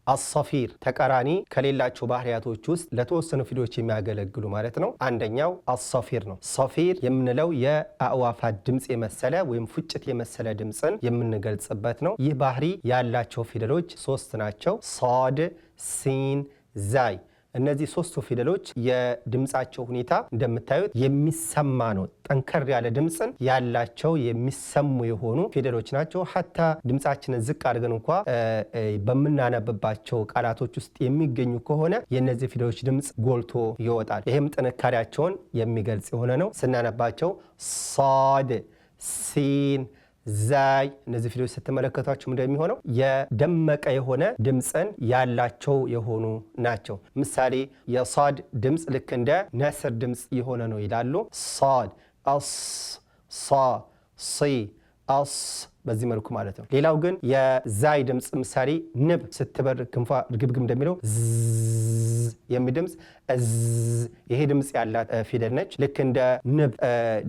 አሰፊር ተቃራኒ ከሌላቸው ባህሪያቶች ውስጥ ለተወሰኑ ፊደሎች የሚያገለግሉ ማለት ነው። አንደኛው አሰፊር ነው። ሰፊር የምንለው የአእዋፋት ድምጽ የመሰለ ወይም ፉጭት የመሰለ ድምጽን የምንገልጽበት ነው። ይህ ባህሪ ያላቸው ፊደሎች 3 ናቸው። ሷድ፣ ሲን፣ ዛይ። እነዚህ 3ቱ ፊደሎች የድምጻቸው ሁኔታ እንደምታዩት የሚሰማ ነው። ጠንከር ያለ ድምጽን ያላቸው የሚሰሙ የሆኑ ፊደሎች ናቸው። ሐታ ድምጻችንን ዝቅ አድርገን እንኳ በመናነብባቸው ቃላቶች ውስጥ የሚገኙ ከሆነ የነዚህ ፊደሎች ድምጽ ጎልቶ ይወጣል። ይሄም ጥንካሬያቸውን የሚገልጽ የሆነ ነው። ስናነባቸው ሷድ፣ ሲን፣ ዛይ እነዚህ ፊደሎች ስትመለከቷቸው እንደሚሆነው የደመቀ የሆነ ድምጽን ያላቸው የሆኑ ናቸው። ምሳሌ የሷድ ድምጽ ልክ እንደ ነስር ድምጽ የሆነ ነው ይላሉ። ሷድ፣ አስ፣ ሷ፣ ሲ፣ አስ በዚህ መልኩ ማለት ነው። ሌላው ግን የዛይ ድምጽ ምሳሌ ንብ ስትበር ክንፏ ግብግብ እንደሚለው የሚል ድምጽ ይሄ ድምጽ ያላት ፊደል ነች። ልክ እንደ ንብ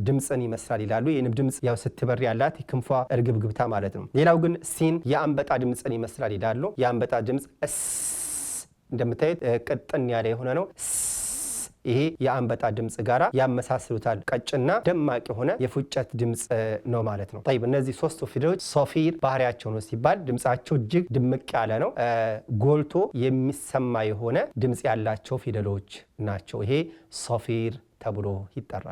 ድምጽን ይመስላል ይላሉ። የንብ ድምጽ ያው ስትበር ያላት ክንፏ እርግብግብታ ማለት ነው። ሌላው ግን ሲን የአንበጣ ድምጽን ይመስላል ይላሉ። የአንበጣ ድምጽ እንደምታዩት ቅጥን ያለ የሆነ ነው። ይሄ የአንበጣ ድምጽ ጋራ ያመሳስሉታል። ቀጭና ደማቅ የሆነ የፉጨት ድምጽ ነው ማለት ነው። طيب እነዚህ 3ቱ ፊደሎች ሶፊር ባህሪያቸው ነው ሲባል ድምጻቸው እጅግ ድምቅ ያለ ነው። ጎልቶ የሚሰማ የሆነ ድምጽ ያላቸው ፊደሎች ናቸው። ይሄ ሶፊር ተብሎ ይጠራል።